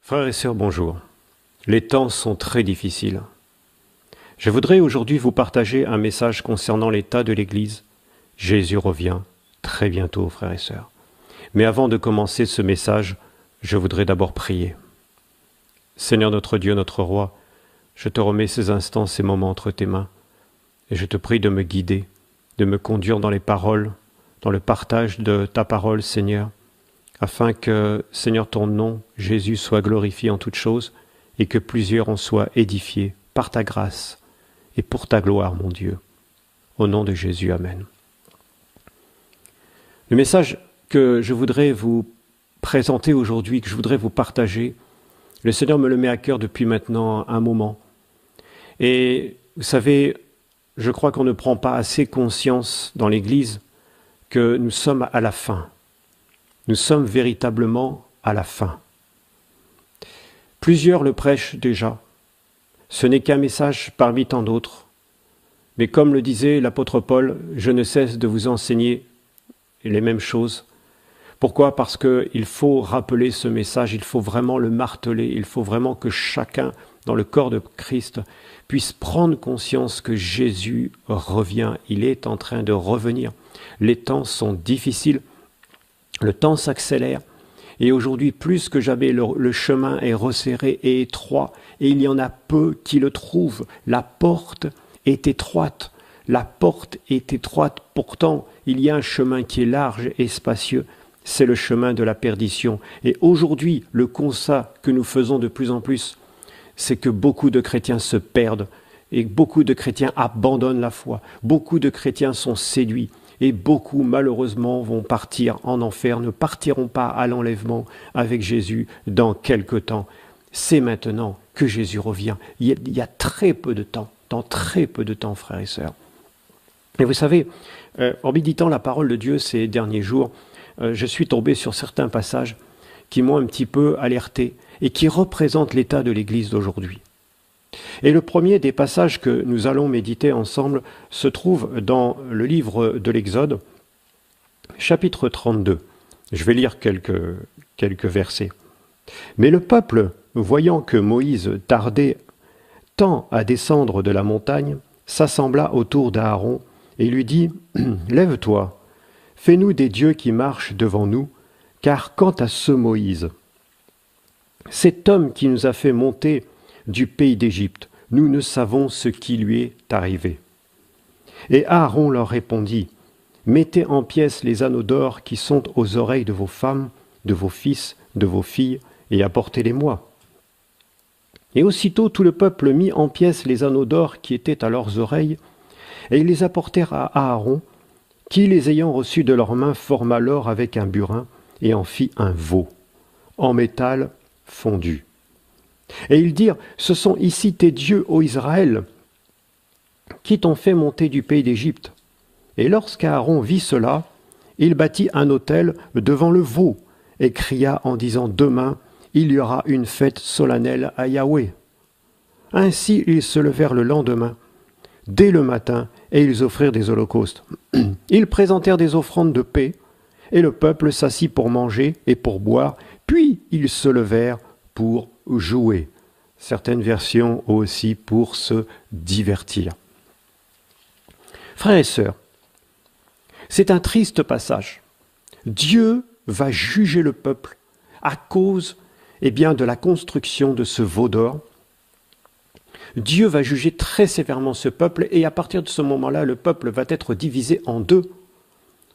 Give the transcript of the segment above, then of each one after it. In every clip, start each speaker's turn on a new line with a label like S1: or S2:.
S1: Frères et sœurs, bonjour. Les temps sont très difficiles. Je voudrais aujourd'hui vous partager un message concernant l'état de l'Église. Jésus revient très bientôt, frères et sœurs. Mais avant de commencer ce message, je voudrais d'abord prier. Seigneur notre Dieu, notre Roi, je te remets ces instants, ces moments entre tes mains, et je te prie de me guider, de me conduire dans les paroles, dans le partage de ta parole, Seigneur, afin que, Seigneur, ton nom, Jésus, soit glorifié en toutes choses et que plusieurs en soient édifiés par ta grâce et pour ta gloire, mon Dieu. Au nom de Jésus, Amen. Le message que je voudrais vous présenter aujourd'hui, que je voudrais vous partager, le Seigneur me le met à cœur depuis maintenant un moment. Et vous savez, je crois qu'on ne prend pas assez conscience dans l'Église que nous sommes à la fin. Nous sommes véritablement à la fin. Plusieurs le prêchent déjà. Ce n'est qu'un message parmi tant d'autres. Mais comme le disait l'apôtre Paul, je ne cesse de vous enseigner les mêmes choses. Pourquoi ? Parce qu'il faut rappeler ce message, il faut vraiment le marteler, il faut vraiment que chacun dans le corps de Christ puisse prendre conscience que Jésus revient, il est en train de revenir. Les temps sont difficiles. Le temps s'accélère et aujourd'hui, plus que jamais, le chemin est resserré et étroit et il y en a peu qui le trouvent. La porte est étroite. La porte est étroite. Pourtant, il y a un chemin qui est large et spacieux. C'est le chemin de la perdition. Et aujourd'hui, le constat que nous faisons de plus en plus, c'est que beaucoup de chrétiens se perdent et beaucoup de chrétiens abandonnent la foi. Beaucoup de chrétiens sont séduits. Et beaucoup, malheureusement, vont partir en enfer, ne partiront pas à l'enlèvement avec Jésus dans quelque temps. C'est maintenant que Jésus revient. Il y a très peu de temps, dans très peu de temps, frères et sœurs. Et vous savez, en méditant la parole de Dieu ces derniers jours, je suis tombé sur certains passages qui m'ont un petit peu alerté et qui représentent l'état de l'Église d'aujourd'hui. Et le premier des passages que nous allons méditer ensemble se trouve dans le livre de l'Exode, chapitre 32. Je vais lire quelques versets. « Mais le peuple, voyant que Moïse tardait tant à descendre de la montagne, s'assembla autour d'Aaron et lui dit « Lève-toi, fais-nous des dieux qui marchent devant nous, car quant à ce Moïse, cet homme qui nous a fait monter du pays d'Égypte, nous ne savons ce qui lui est arrivé. » Et Aaron leur répondit, « Mettez en pièces les anneaux d'or qui sont aux oreilles de vos femmes, de vos fils, de vos filles, et apportez-les-moi. » Et aussitôt tout le peuple mit en pièces les anneaux d'or qui étaient à leurs oreilles, et ils les apportèrent à Aaron, qui, les ayant reçus de leurs mains, forma l'or avec un burin, et en fit un veau, en métal fondu. Et ils dirent, « Ce sont ici tes dieux, ô Israël, qui t'ont fait monter du pays d'Égypte. » Et lorsqu'Aaron vit cela, il bâtit un autel devant le veau et cria en disant, « Demain, il y aura une fête solennelle à Yahweh. » Ainsi ils se levèrent le lendemain, dès le matin, et ils offrirent des holocaustes. Ils présentèrent des offrandes de paix, et le peuple s'assit pour manger et pour boire, puis ils se levèrent pour jouer. Certaines versions aussi pour se divertir. Frères et sœurs, c'est un triste passage. Dieu va juger le peuple à cause de la construction de ce veau d'or. Dieu va juger très sévèrement ce peuple et à partir de ce moment-là, le peuple va être divisé en deux.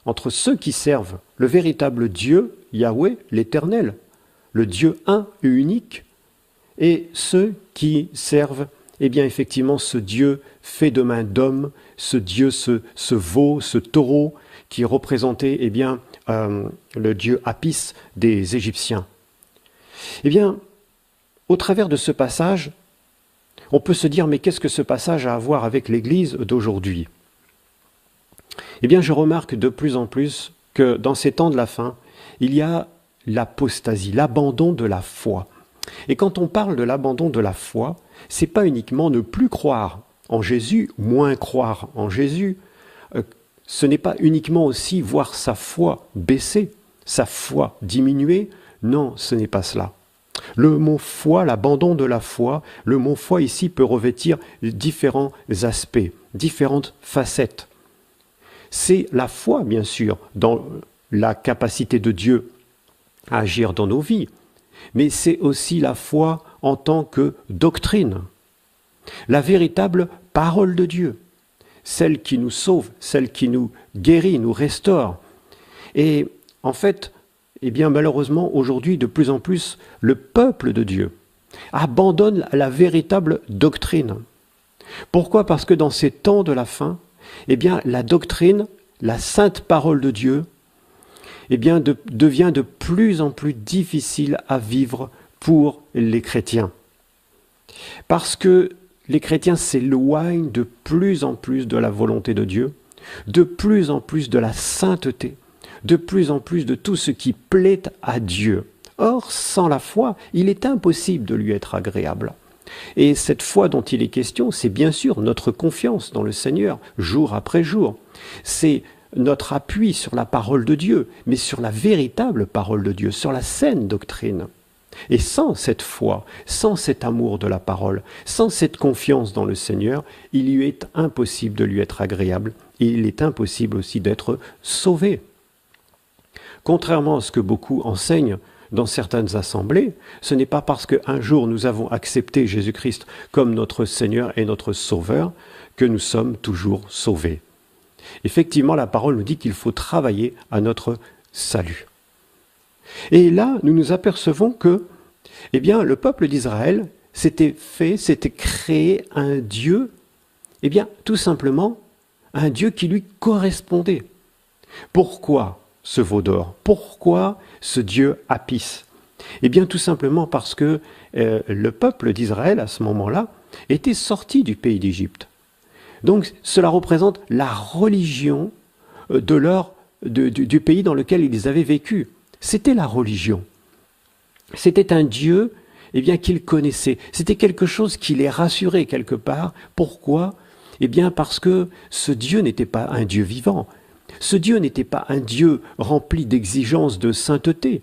S1: Entre ceux qui servent le véritable Dieu, Yahweh, l'Éternel, le Dieu un et unique, et ceux qui servent, effectivement, ce Dieu fait de main d'homme, ce Dieu, ce veau, ce taureau, qui représentait, le Dieu Apis des Égyptiens. Au travers de ce passage, on peut se dire, mais qu'est-ce que ce passage a à voir avec l'Église d'aujourd'hui ? Je remarque de plus en plus que dans ces temps de la fin, il y a l'apostasie, l'abandon de la foi. Et quand on parle de l'abandon de la foi, c'est pas uniquement ne plus croire en Jésus, moins croire en Jésus. Ce n'est pas uniquement aussi voir sa foi baisser, sa foi diminuer. Non, ce n'est pas cela. Le mot foi, l'abandon de la foi, le mot foi ici peut revêtir différents aspects, différentes facettes. C'est la foi, bien sûr, dans la capacité de Dieu à agir dans nos vies, mais c'est aussi la foi en tant que doctrine, la véritable parole de Dieu, celle qui nous sauve, celle qui nous guérit, nous restaure. Et en fait, eh bien malheureusement, aujourd'hui, de plus en plus, le peuple de Dieu abandonne la véritable doctrine. Pourquoi ? Parce que dans ces temps de la fin, eh bien la doctrine, la sainte parole de Dieu, eh bien devient de plus en plus difficile à vivre pour les chrétiens. Parce que les chrétiens s'éloignent de plus en plus de la volonté de Dieu, de plus en plus de la sainteté, de plus en plus de tout ce qui plaît à Dieu. Or, sans la foi, il est impossible de lui être agréable. Et cette foi dont il est question, c'est bien sûr notre confiance dans le Seigneur, jour après jour. C'est notre appui sur la parole de Dieu, mais sur la véritable parole de Dieu, sur la saine doctrine. Et sans cette foi, sans cet amour de la parole, sans cette confiance dans le Seigneur, il lui est impossible de lui être agréable, et il est impossible aussi d'être sauvé. Contrairement à ce que beaucoup enseignent dans certaines assemblées, ce n'est pas parce qu'un jour nous avons accepté Jésus-Christ comme notre Seigneur et notre Sauveur que nous sommes toujours sauvés. Effectivement, la parole nous dit qu'il faut travailler à notre salut. Et là, nous nous apercevons que, eh bien, le peuple d'Israël s'était créé un Dieu, eh bien, tout simplement, un Dieu qui lui correspondait. Pourquoi ce veau d'or ? Pourquoi ce Dieu Apis ? Eh bien, tout simplement parce que le peuple d'Israël, à ce moment-là, était sorti du pays d'Égypte. Donc, cela représente la religion du pays dans lequel ils avaient vécu. C'était la religion. C'était un Dieu eh bien, qu'ils connaissaient. C'était quelque chose qui les rassurait quelque part. Pourquoi ? Eh bien, parce que ce Dieu n'était pas un Dieu vivant. Ce Dieu n'était pas un Dieu rempli d'exigences de sainteté.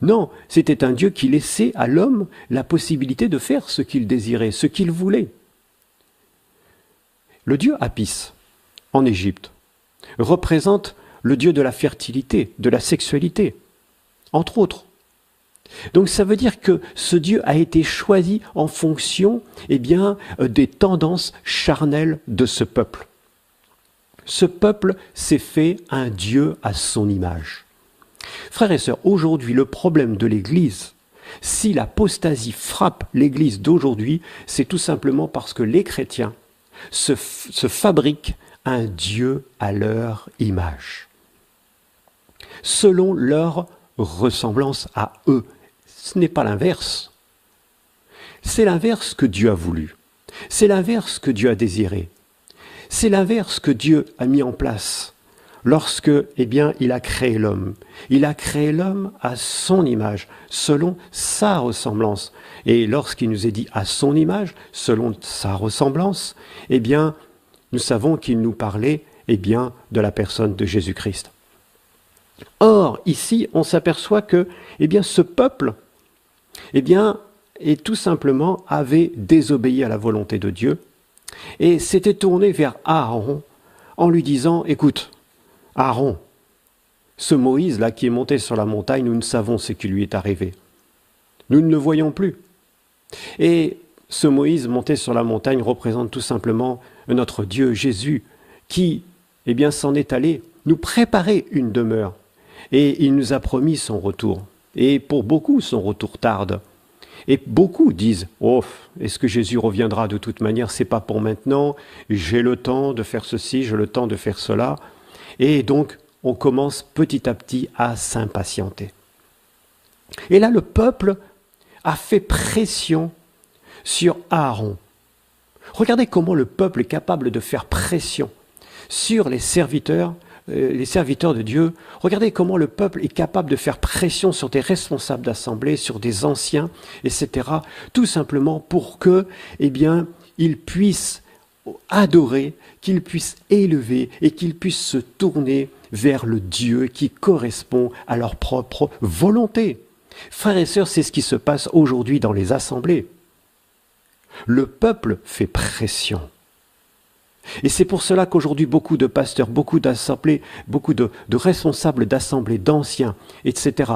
S1: Non, c'était un Dieu qui laissait à l'homme la possibilité de faire ce qu'il désirait, ce qu'il voulait. Le Dieu Apis, en Égypte, représente le Dieu de la fertilité, de la sexualité, entre autres. Donc ça veut dire que ce Dieu a été choisi en fonction eh bien, des tendances charnelles de ce peuple. Ce peuple s'est fait un Dieu à son image. Frères et sœurs, aujourd'hui, le problème de l'Église, si l'apostasie frappe l'Église d'aujourd'hui, c'est tout simplement parce que les chrétiens se fabriquent un Dieu à leur image, selon leur ressemblance à eux. Ce n'est pas l'inverse. C'est l'inverse que Dieu a voulu. C'est l'inverse que Dieu a désiré. C'est l'inverse que Dieu a mis en place lorsque, eh bien, il a créé l'homme. Il a créé l'homme à son image, selon sa ressemblance. Et lorsqu'il nous est dit à son image, selon sa ressemblance, eh bien, nous savons qu'il nous parlait, eh bien, de la personne de Jésus-Christ. Or, ici, on s'aperçoit que, eh bien, ce peuple, eh bien, et tout simplement avait désobéi à la volonté de Dieu et s'était tourné vers Aaron en lui disant « Écoute, Aaron, ce Moïse-là qui est monté sur la montagne, nous ne savons ce qui lui est arrivé. Nous ne le voyons plus. » Et ce Moïse monté sur la montagne représente tout simplement notre Dieu Jésus qui, eh bien, s'en est allé nous préparer une demeure. Et il nous a promis son retour. Et pour beaucoup, son retour tarde. Et beaucoup disent « Oh, est-ce que Jésus reviendra de toute manière? C'est pas pour maintenant. J'ai le temps de faire ceci, j'ai le temps de faire cela. » Et donc, on commence petit à petit à s'impatienter. Et là, le peuple a fait pression sur Aaron. Regardez comment le peuple est capable de faire pression sur les serviteurs de Dieu. Regardez comment le peuple est capable de faire pression sur des responsables d'assemblée, sur des anciens, etc. Tout simplement pour que, eh bien, ils puissent adorer, qu'ils puissent élever et qu'ils puissent se tourner vers le Dieu qui correspond à leur propre volonté. Frères et sœurs, c'est ce qui se passe aujourd'hui dans les assemblées. Le peuple fait pression. Et c'est pour cela qu'aujourd'hui, beaucoup de pasteurs, beaucoup d'assemblées, beaucoup de responsables d'assemblées, d'anciens, etc.,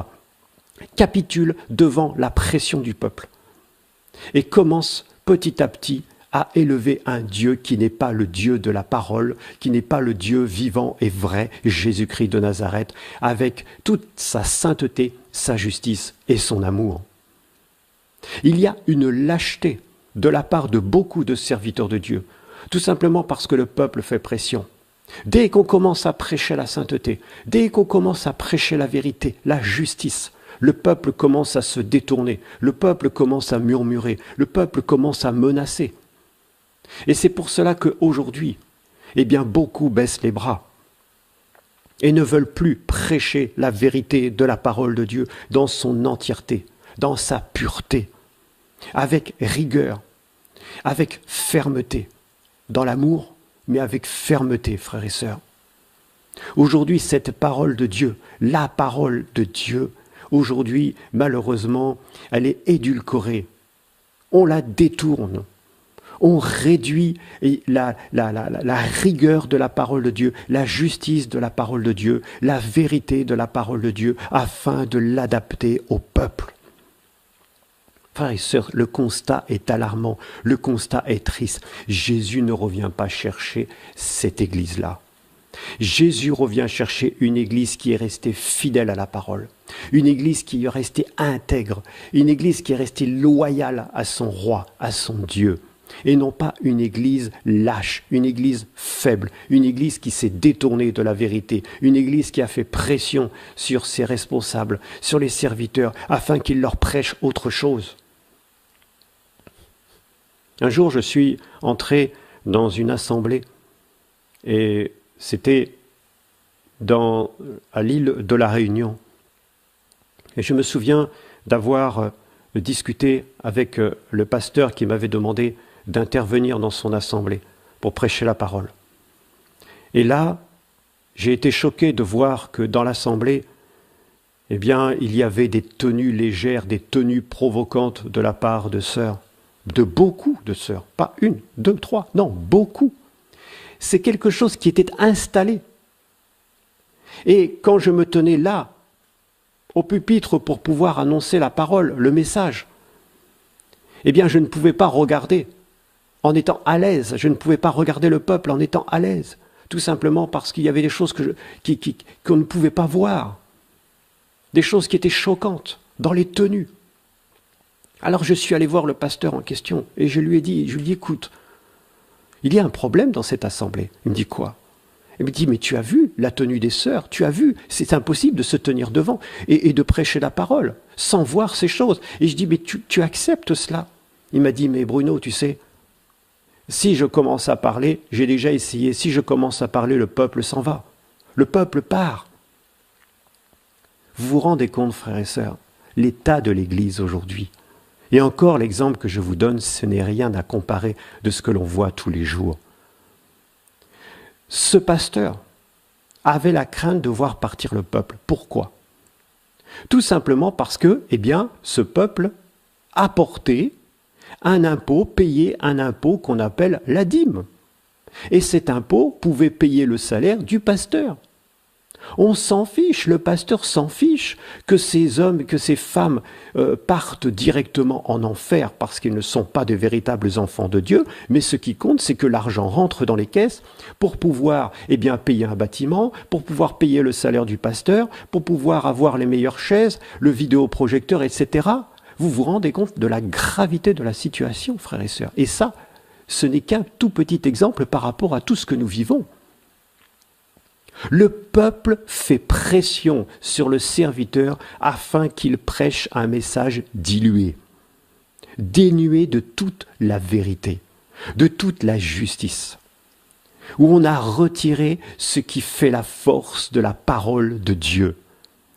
S1: capitulent devant la pression du peuple et commencent petit à petit à élever un Dieu qui n'est pas le Dieu de la parole, qui n'est pas le Dieu vivant et vrai, Jésus-Christ de Nazareth, avec toute sa sainteté, sa justice et son amour. Il y a une lâcheté de la part de beaucoup de serviteurs de Dieu, tout simplement parce que le peuple fait pression. Dès qu'on commence à prêcher la sainteté, dès qu'on commence à prêcher la vérité, la justice, le peuple commence à se détourner, le peuple commence à murmurer, le peuple commence à menacer. Et c'est pour cela qu'aujourd'hui, eh bien, beaucoup baissent les bras et ne veulent plus prêcher la vérité de la parole de Dieu dans son entièreté, dans sa pureté, avec rigueur, avec fermeté, dans l'amour, mais avec fermeté, frères et sœurs. Aujourd'hui, cette parole de Dieu, la parole de Dieu, aujourd'hui, malheureusement, elle est édulcorée. On la détourne. On réduit la rigueur de la parole de Dieu, la justice de la parole de Dieu, la vérité de la parole de Dieu, afin de l'adapter au peuple. Frères et sœurs, le constat est alarmant, le constat est triste. Jésus ne revient pas chercher cette église-là. Jésus revient chercher une église qui est restée fidèle à la parole, une église qui est restée intègre, une église qui est restée loyale à son roi, à son Dieu, et non pas une église lâche, une église faible, une église qui s'est détournée de la vérité, une église qui a fait pression sur ses responsables, sur les serviteurs, afin qu'ils leur prêchent autre chose. Un jour, je suis entré dans une assemblée et c'était à l'île de la Réunion. Et je me souviens d'avoir discuté avec le pasteur qui m'avait demandé d'intervenir dans son assemblée pour prêcher la parole. Et là, j'ai été choqué de voir que dans l'assemblée, eh bien, il y avait des tenues légères, des tenues provocantes de la part de sœurs. De beaucoup de sœurs, pas une, deux, trois, non, beaucoup. C'est quelque chose qui était installé. Et quand je me tenais là, au pupitre pour pouvoir annoncer la parole, le message, eh bien je ne pouvais pas regarder en étant à l'aise, je ne pouvais pas regarder le peuple en étant à l'aise, tout simplement parce qu'il y avait des choses qu'on ne pouvait pas voir, des choses qui étaient choquantes dans les tenues. Alors je suis allé voir le pasteur en question et je lui ai dit, écoute, il y a un problème dans cette assemblée. Il me dit quoi? Il me dit, mais tu as vu la tenue des sœurs, tu as vu, c'est impossible de se tenir devant et de prêcher la parole sans voir ces choses. Et je dis, mais tu acceptes cela? Il m'a dit, mais Bruno, tu sais, si je commence à parler, j'ai déjà essayé, si je commence à parler, le peuple s'en va. Le peuple part. Vous vous rendez compte, frères et sœurs, l'état de l'Église aujourd'hui? Et encore, l'exemple que je vous donne, ce n'est rien à comparer de ce que l'on voit tous les jours. Ce pasteur avait la crainte de voir partir le peuple. Pourquoi? Tout simplement parce que, eh bien, ce peuple apportait un impôt, payait un impôt qu'on appelle la dîme. Et cet impôt pouvait payer le salaire du pasteur. On s'en fiche, le pasteur s'en fiche que ces hommes, que ces femmes partent directement en enfer parce qu'ils ne sont pas de véritables enfants de Dieu, mais ce qui compte, c'est que l'argent rentre dans les caisses pour pouvoir payer un bâtiment, pour pouvoir payer le salaire du pasteur, pour pouvoir avoir les meilleures chaises, le vidéoprojecteur, etc. Vous vous rendez compte de la gravité de la situation, frères et sœurs. Et ça, ce n'est qu'un tout petit exemple par rapport à tout ce que nous vivons. Le peuple fait pression sur le serviteur afin qu'il prêche un message dilué, dénué de toute la vérité, de toute la justice, où on a retiré ce qui fait la force de la parole de Dieu.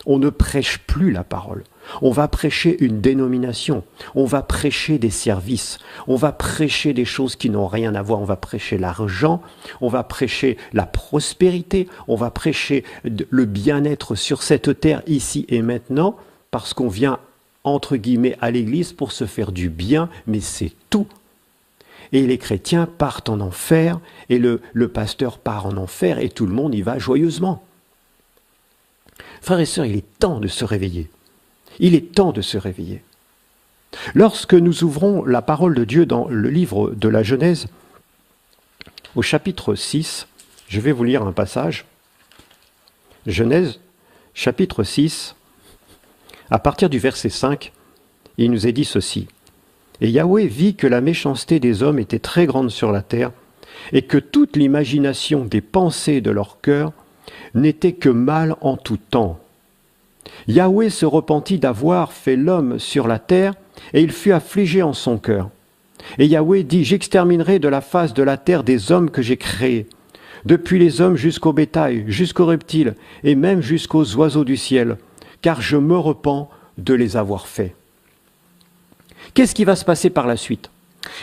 S1: On ne prêche plus la parole. On va prêcher une dénomination, on va prêcher des services, on va prêcher des choses qui n'ont rien à voir, on va prêcher l'argent, on va prêcher la prospérité, on va prêcher le bien-être sur cette terre ici et maintenant, parce qu'on vient entre guillemets, à l'Église pour se faire du bien, mais c'est tout. Et les chrétiens partent en enfer, et le pasteur part en enfer, et tout le monde y va joyeusement. Frères et sœurs, il est temps de se réveiller. Il est temps de se réveiller. Lorsque nous ouvrons la parole de Dieu dans le livre de la Genèse, au chapitre 6, je vais vous lire un passage. Genèse, chapitre 6, à partir du verset 5, il nous est dit ceci. « Et Yahweh vit que la méchanceté des hommes était très grande sur la terre, et que toute l'imagination des pensées de leur cœur n'était que mal en tout temps. Yahweh se repentit d'avoir fait l'homme sur la terre, et il fut affligé en son cœur. Et Yahweh dit, j'exterminerai de la face de la terre des hommes que j'ai créés, depuis les hommes jusqu'au bétail, jusqu'aux reptiles, et même jusqu'aux oiseaux du ciel, car je me repens de les avoir faits. » Qu'est-ce qui va se passer par la suite?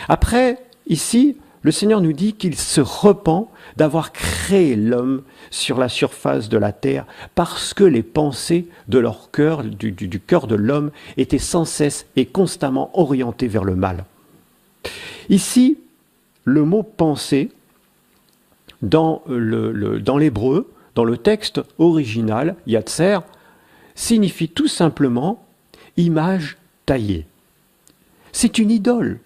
S1: Après, ici, le Seigneur nous dit qu'il se repent d'avoir créé l'homme sur la surface de la terre parce que les pensées de leur cœur, du cœur de l'homme, étaient sans cesse et constamment orientées vers le mal. Ici, le mot « penser » dans l'hébreu, dans le texte original, Yatser, signifie tout simplement « image taillée ». C'est une idole.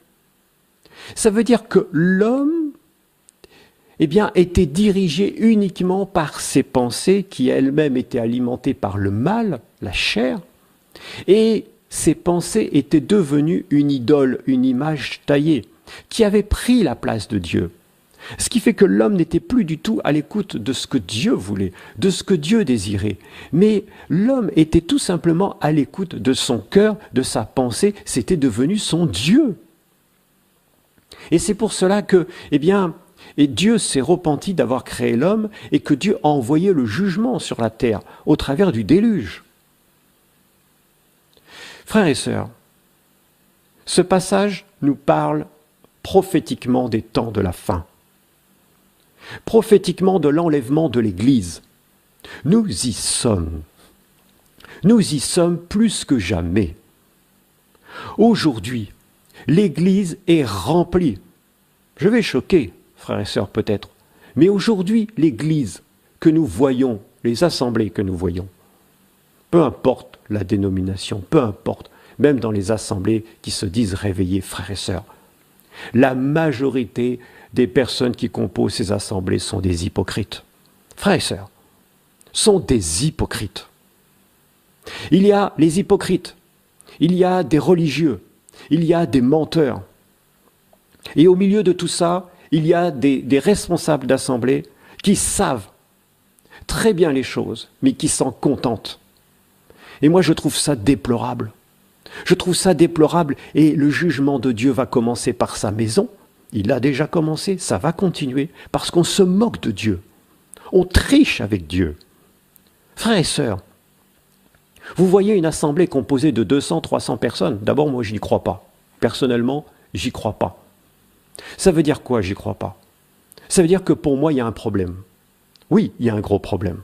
S1: Ça veut dire que l'homme était dirigé uniquement par ses pensées qui elles-mêmes étaient alimentées par le mal, la chair, et ces pensées étaient devenues une idole, une image taillée, qui avait pris la place de Dieu. Ce qui fait que l'homme n'était plus du tout à l'écoute de ce que Dieu voulait, de ce que Dieu désirait. Mais l'homme était tout simplement à l'écoute de son cœur, de sa pensée, c'était devenu son Dieu. Et c'est pour cela que, Dieu s'est repenti d'avoir créé l'homme et que Dieu a envoyé le jugement sur la terre au travers du déluge. Frères et sœurs, ce passage nous parle prophétiquement des temps de la fin. Prophétiquement de l'enlèvement de l'Église. Nous y sommes. Nous y sommes plus que jamais. Aujourd'hui, l'Église est remplie. Je vais choquer, frères et sœurs peut-être, mais aujourd'hui, l'Église que nous voyons, les assemblées que nous voyons, peu importe la dénomination, peu importe, même dans les assemblées qui se disent réveillées, frères et sœurs, la majorité des personnes qui composent ces assemblées sont des hypocrites. Frères et sœurs, sont des hypocrites. Il y a les hypocrites, il y a des religieux, il y a des menteurs. Et au milieu de tout ça, il y a des responsables d'assemblée qui savent très bien les choses, mais qui s'en contentent. Et moi, je trouve ça déplorable. Je trouve ça déplorable et le jugement de Dieu va commencer par sa maison. Il a déjà commencé, ça va continuer, parce qu'on se moque de Dieu. On triche avec Dieu. Frères et sœurs, vous voyez une assemblée composée de 200, 300 personnes. D'abord, moi, je n'y crois pas. Personnellement, j'y crois pas. Ça veut dire quoi, j'y crois pas? Ça veut dire que pour moi, il y a un problème. Oui, il y a un gros problème.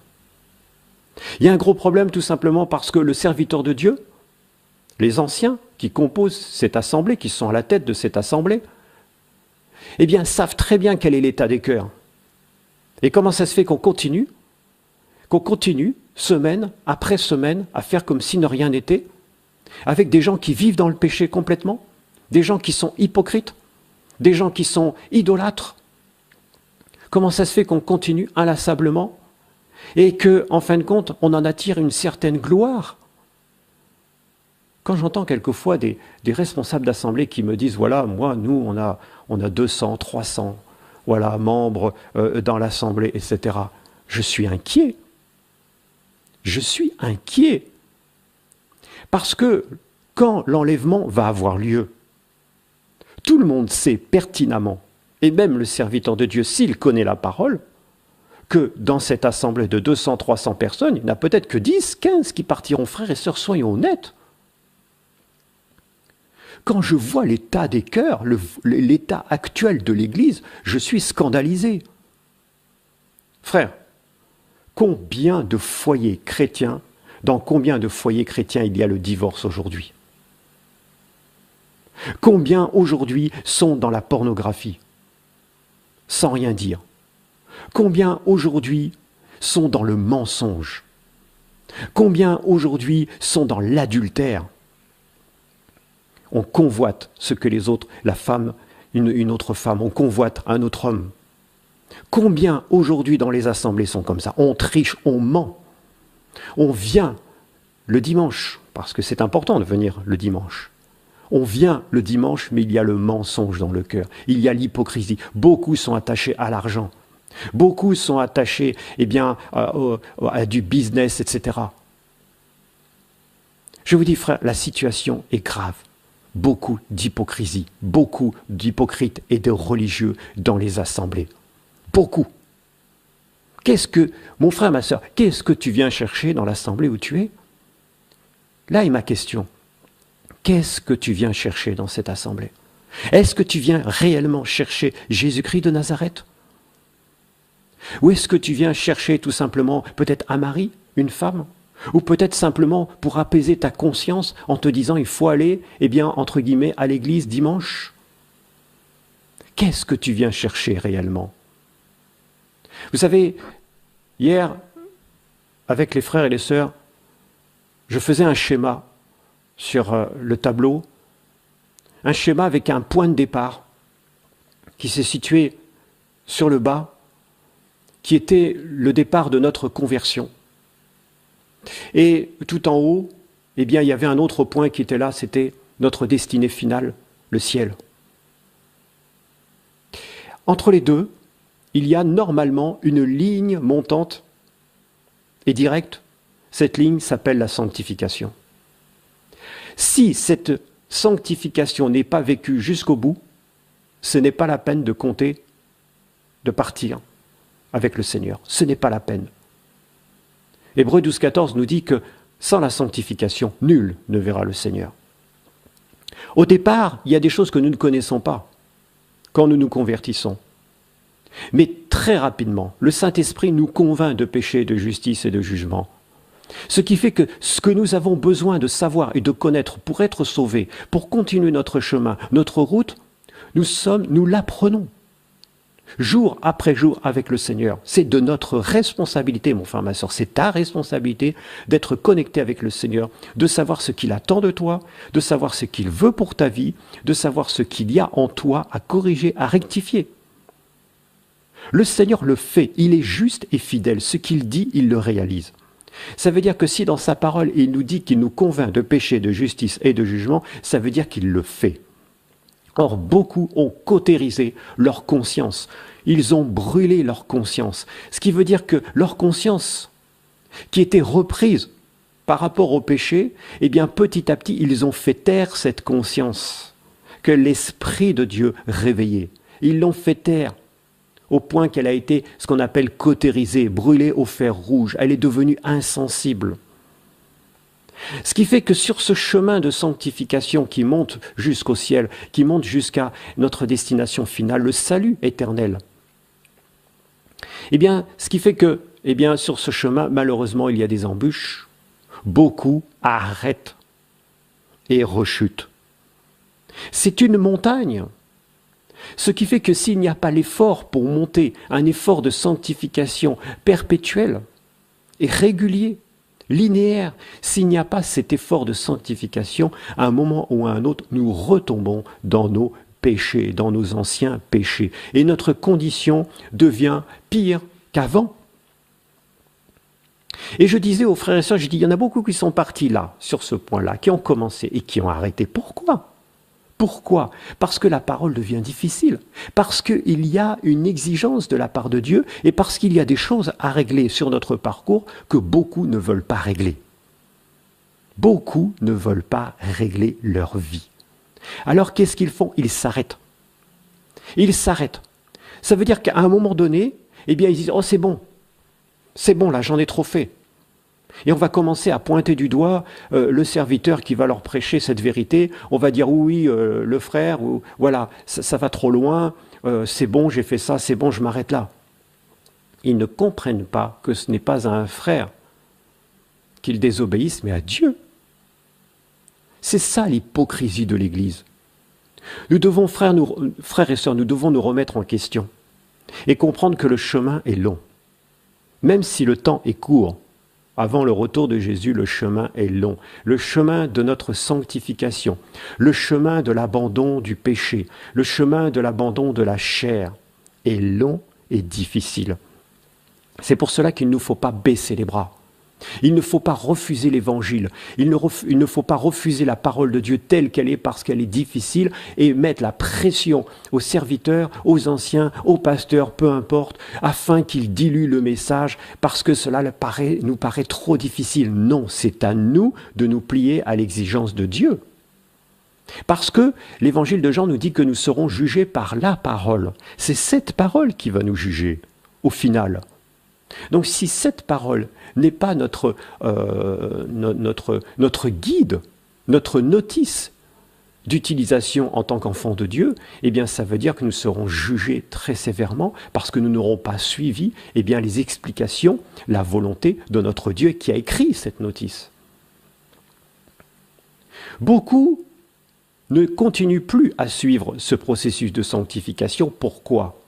S1: Il y a un gros problème tout simplement parce que le serviteur de Dieu, les anciens qui composent cette assemblée, qui sont à la tête de cette assemblée, savent très bien quel est l'état des cœurs. Et comment ça se fait qu'on continue, semaine après semaine, à faire comme si ne rien n'était, avec des gens qui vivent dans le péché complètement, des gens qui sont hypocrites, des gens qui sont idolâtres. Comment ça se fait qu'on continue inlassablement et que, en fin de compte, on en attire une certaine gloire? Quand j'entends quelquefois des responsables d'assemblée qui me disent, voilà, nous, on a 200, 300, membres dans l'assemblée, etc. Je suis inquiet. Je suis inquiet. Parce que quand l'enlèvement va avoir lieu, tout le monde sait pertinemment, et même le serviteur de Dieu, s'il connaît la parole, que dans cette assemblée de 200, 300 personnes, il n'y en a peut-être que 10, 15 qui partiront. Frères et sœurs, soyons honnêtes. Quand je vois l'état des cœurs, l'état actuel de l'Église, je suis scandalisé. Frères, combien de foyers chrétiens, dans combien de foyers chrétiens il y a le divorce aujourd'hui? Combien aujourd'hui sont dans la pornographie, sans rien dire? Combien aujourd'hui sont dans le mensonge? Combien aujourd'hui sont dans l'adultère? On convoite ce que les autres, la femme, une autre femme, on convoite un autre homme. Combien aujourd'hui dans les assemblées sont comme ça? On triche, on ment. On vient le dimanche, parce que c'est important de venir le dimanche. On vient le dimanche, mais il y a le mensonge dans le cœur. Il y a l'hypocrisie. Beaucoup sont attachés à l'argent. Beaucoup sont attachés à du business, etc. Je vous dis, frère, la situation est grave. Beaucoup d'hypocrisie, beaucoup d'hypocrites et de religieux dans les assemblées. Beaucoup. Mon frère, ma sœur, qu'est-ce que tu viens chercher dans l'assemblée où tu es? Là est ma question. Qu'est-ce que tu viens chercher dans cette assemblée? Est-ce que tu viens réellement chercher Jésus-Christ de Nazareth? Ou est-ce que tu viens chercher tout simplement peut-être un mari, une femme? Ou peut-être simplement pour apaiser ta conscience en te disant il faut aller, entre guillemets, à l'église dimanche? Qu'est-ce que tu viens chercher réellement? Vous savez, hier, avec les frères et les sœurs, je faisais un schéma sur le tableau, un schéma avec un point de départ qui s'est situé sur le bas, qui était le départ de notre conversion. Et tout en haut, il y avait un autre point qui était là, c'était notre destinée finale, le ciel. Entre les deux, il y a normalement une ligne montante et directe. Cette ligne s'appelle la sanctification. Si cette sanctification n'est pas vécue jusqu'au bout, ce n'est pas la peine de compter, de partir avec le Seigneur. Ce n'est pas la peine. Hébreux 12, 14 nous dit que sans la sanctification, nul ne verra le Seigneur. Au départ, il y a des choses que nous ne connaissons pas quand nous nous convertissons. Mais très rapidement, le Saint-Esprit nous convainc de péché, de justice et de jugement. Ce qui fait que ce que nous avons besoin de savoir et de connaître pour être sauvés, pour continuer notre chemin, notre route, nous l'apprenons. Jour après jour avec le Seigneur. C'est de notre responsabilité, mon frère, ma soeur. C'est ta responsabilité d'être connecté avec le Seigneur, de savoir ce qu'il attend de toi, de savoir ce qu'il veut pour ta vie, de savoir ce qu'il y a en toi à corriger, à rectifier. Le Seigneur le fait. Il est juste et fidèle. Ce qu'il dit, il le réalise. Ça veut dire que si dans sa parole, il nous dit qu'il nous convainc de péché, de justice et de jugement, ça veut dire qu'il le fait. Or, beaucoup ont cautérisé leur conscience. Ils ont brûlé leur conscience. Ce qui veut dire que leur conscience, qui était reprise par rapport au péché, petit à petit, ils ont fait taire cette conscience que l'Esprit de Dieu réveillait. Ils l'ont fait taire au point qu'elle a été ce qu'on appelle cautérisée, brûlée au fer rouge. Elle est devenue insensible. Ce qui fait que sur ce chemin de sanctification qui monte jusqu'au ciel, qui monte jusqu'à notre destination finale, le salut éternel, ce qui fait que, sur ce chemin, malheureusement, il y a des embûches. Beaucoup arrêtent et rechutent. C'est une montagne. Ce qui fait que s'il n'y a pas l'effort pour monter, un effort de sanctification perpétuel et régulier, linéaire, s'il n'y a pas cet effort de sanctification, à un moment ou à un autre, nous retombons dans nos péchés, dans nos anciens péchés. Et notre condition devient pire qu'avant. Et je disais aux frères et sœurs, il y en a beaucoup qui sont partis là, sur ce point-là, qui ont commencé et qui ont arrêté. Pourquoi ? Pourquoi? Parce que la parole devient difficile, parce qu'il y a une exigence de la part de Dieu et parce qu'il y a des choses à régler sur notre parcours que beaucoup ne veulent pas régler. Beaucoup ne veulent pas régler leur vie. Alors qu'est-ce qu'ils font? Ils s'arrêtent. Ils s'arrêtent. Ça veut dire qu'à un moment donné, ils disent « Oh, c'est bon là, j'en ai trop fait ». Et on va commencer à pointer du doigt le serviteur qui va leur prêcher cette vérité. On va dire oui, le frère, ou voilà, ça va trop loin, c'est bon, j'ai fait ça, c'est bon, je m'arrête là. Ils ne comprennent pas que ce n'est pas à un frère qu'ils désobéissent, mais à Dieu. C'est ça l'hypocrisie de l'Église. Nous devons, frères et sœurs, nous devons nous remettre en question et comprendre que le chemin est long. Même si le temps est court, avant le retour de Jésus, le chemin est long. Le chemin de notre sanctification, le chemin de l'abandon du péché, le chemin de l'abandon de la chair est long et difficile. C'est pour cela qu'il ne faut pas baisser les bras. Il ne faut pas refuser l'Évangile. Il ne faut pas refuser la parole de Dieu telle qu'elle est parce qu'elle est difficile et mettre la pression aux serviteurs, aux anciens, aux pasteurs, peu importe, afin qu'ils diluent le message parce que cela nous paraît trop difficile. Non, c'est à nous de nous plier à l'exigence de Dieu. Parce que l'Évangile de Jean nous dit que nous serons jugés par la parole. C'est cette parole qui va nous juger, au final. Donc si cette parole n'est pas notre guide, notre notice d'utilisation en tant qu'enfant de Dieu, eh bien ça veut dire que nous serons jugés très sévèrement parce que nous n'aurons pas suivi les explications, la volonté de notre Dieu qui a écrit cette notice. Beaucoup ne continuent plus à suivre ce processus de sanctification. Pourquoi ?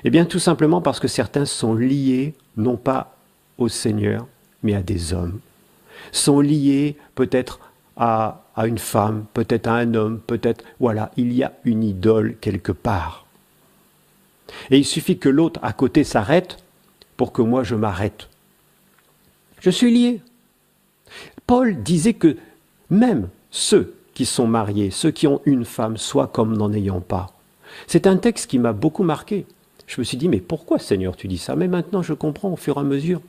S1: Eh bien, tout simplement parce que certains sont liés, non pas au Seigneur, mais à des hommes. Sont liés peut-être à une femme, peut-être à un homme, peut-être, voilà, il y a une idole quelque part. Et il suffit que l'autre à côté s'arrête pour que moi je m'arrête. Je suis lié. Paul disait que même ceux qui sont mariés, ceux qui ont une femme, soient comme n'en ayant pas. C'est un texte qui m'a beaucoup marqué. Je me suis dit, mais pourquoi Seigneur tu dis ça? Mais maintenant je comprends au fur et à mesure.